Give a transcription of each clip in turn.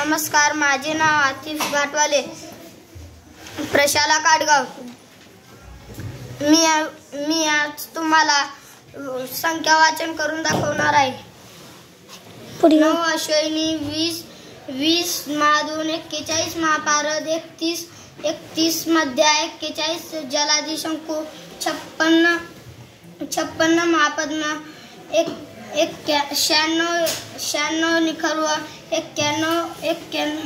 नमस्कार, माझे नाव आतिफ घाटवाले, प्रशाला काटगाव। मी आज तुम्हाला संख्या वाचन करून दाखवणार आहे। 9 अश्विनी 20 महादून 41 महापारद 31 मध्या 41 जलादी शंकू 56 महापद्मा 96 निखर्व 91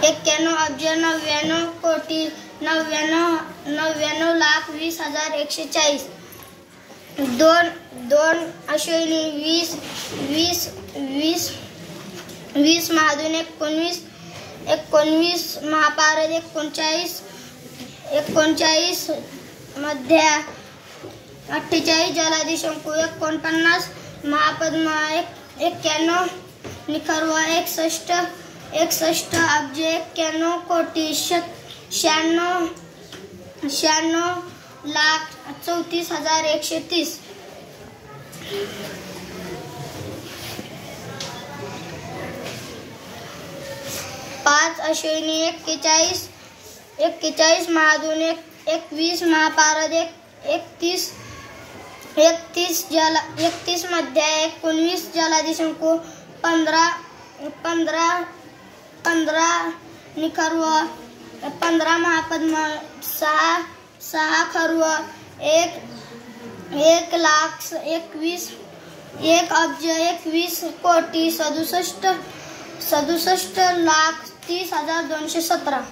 अब्ज 99 कोटी 99,20,140 2 अश्विनी 20 महादून 19 महापारद 39 मध्या 48 जलादी शंकू 49 महापद्मा 91 निखर्व 61 अब्ज 91 कोटी 96,34,130 5 अश्विनी 41 महादून 21 महापारद 31 मध्या 19 जलादी शंकू 15 निखर्व 15 महापद्मा 6 खर्व 1 अब्ज 21 कोटी 67,30,217